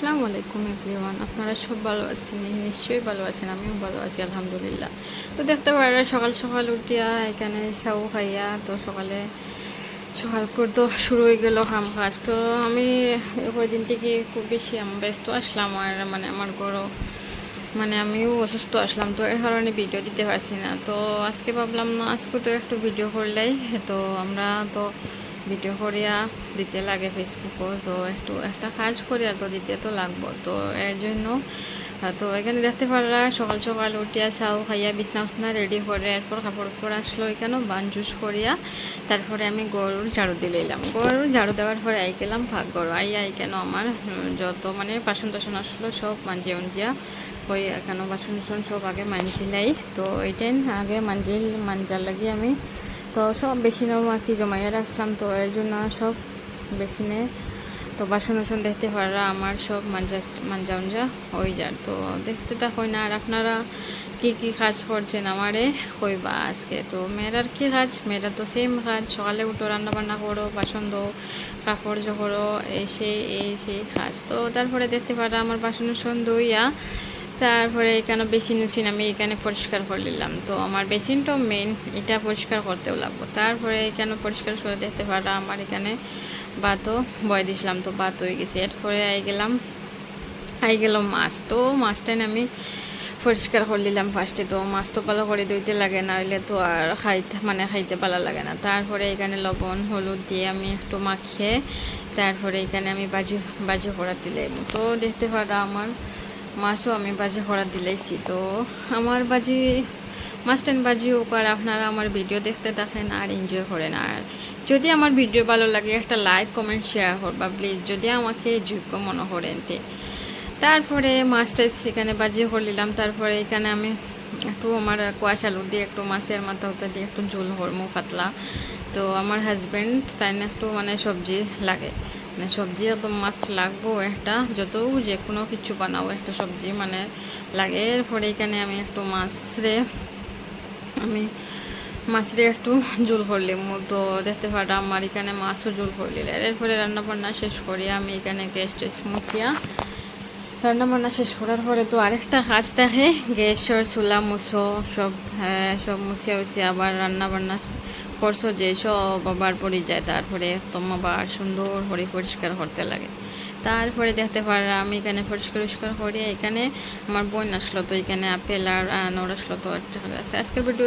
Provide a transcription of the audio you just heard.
আসসালামু আলাইকুম এভরিওয়ান। আপনারা সব ভালো আছেন? নিশ্চয়ই ভালো আছেন, আমিও ভালো আছি আলহামদুলিল্লাহ। তো দেখতে পারা সকাল সকাল উঠিয়া এখানে চাউ খাইয়া তো সকাল করে তো শুরু হয়ে গেল কাম কাজ। তো আমি কয়দিন থেকে খুব বেশি ব্যস্ত আসলাম, আর আমার ঘরও আমিও অসুস্থ আসলাম, তো এর কারণে ভিডিও দিতে পারছি না। তো আজকে ভাবলাম না, আজকে তো একটু ভিডিও করলেই তো আমরা তো ভিডিও করিয়া দিতে লাগে ফেসবুকও, তো একটা কাজ করিয়া তো দিতে তো লাগবো। তো এর জন্য তো এখানে দেখতে পারলা সকাল সকাল উঠিয়া চাও খাইয়া বিছনা উছনা রেডি করে এরপর কাপড় উপর আসলো এখানে বান জুস করিয়া তারপরে আমি গরুর ঝাড়ু দিলে এলাম। গরুর ঝাড়ু দেওয়ার পরে আই গেলাম ভাগ গরু আই কেন আমার যত বাসন টাসন আসলো সব মাঞ্জিয়া উঞ্জিয়া ওই এখানে বাসন টাসন সব আগে মানছিলাই। তো এইটাই আগে মানজার লাগিয়ে আমি তো সব বেসিনে কি জমাইয়া রাখলাম, তো এর জন্য সব বেসিনে তো বাসন টাসন দেখতে পারা আমার সব মাঞ্জা উঞ্জা হয়ে যায়। তো দেখতে থাকুন না, আর আপনারা কি কি কাজ করছেন আমারে কইবা আজকে। তো মেয়েরার কি কাজ, মেয়েরা তো সেম কাজ, সকালে উঠো রান্না বান্না করো বাসন দো কাপড় জোড়ো এই সেই কাজ। তো তারপরে দেখতে পারা আমার বাসন টাসন ধুইয়া তারপরে এখানে বেসিন উচিন আমি এখানে পরিষ্কার করে নিলাম। তো আমার বেসিনটা মেন, এটা পরিষ্কার করতেও লাগবো। তারপরে এখানে পরিষ্কার করে দেখতে পারা আমার এখানে ভাতও বয় দিয়েছিলাম, তো ভাত হয়ে গেছে। এরপরে আই গেল মাছ। তো মাছটাই আমি পরিষ্কার করে নিলাম ফার্স্টে। তো মাছ তো ভালো করে ধুইতে লাগে না, হইলে তো আর খাইতে ভালো লাগে না। তারপরে এখানে লবণ হলুদ দিয়ে আমি একটু মাখিয়ে তারপরে এখানে আমি বাজি করা দিলাম। তো দেখতে পারা আমার মাছও আমি বাজি করা দিলাইছি। তো আমার মাছটান বাজি হোক, আর আপনারা আমার ভিডিও দেখতে থাকেন আর এনজয় করেন। আর যদি আমার ভিডিও ভালো লাগে একটা লাইক কমেন্ট শেয়ার করবা প্লিজ, যদি আমাকে যোগ্য মনে করেন। তারপরে মাছটা সেখানে বাজি করে নিলাম। তারপরে এখানে আমি একটু আমার কোয়াশ আলু দিয়ে একটু মাছের মাথা দিয়ে একটু ঝোল হরমো পাতলা। তো আমার হাজব্যান্ড তাই না একটু সবজি লাগে, সবজি একদম মাস্ট লাগবো একটা, যত যে কোনো কিছু বানাবো একটা সবজি লাগে। এরপরে এখানে আমি একটু মাছরে একটু ঝোল করলাম। তো দেখতে পারা আমার এখানে মাছও ঝোল করলিল। এরপরে রান্না বান্না শেষ করি আমি এখানে গ্যাস টেস মুছিয়া রান্না বান্না শেষ করার পরে তো আরেকটা কাজ থাকে, গ্যাসের চুলা মুছো সব মুছিয়া উছিয়া আবার রান্না বান্না করছো যে সব আবার পড়ে যায়। তারপরে একদম আবার সুন্দর করে পরিষ্কার করতে লাগে। তারপরে দেখতে পারা আমি এখানে পরিষ্কার করি। এখানে আমার বোন আসলো, তো এখানে আপেল আর আনার আসলো। তো আজকের ভিডিও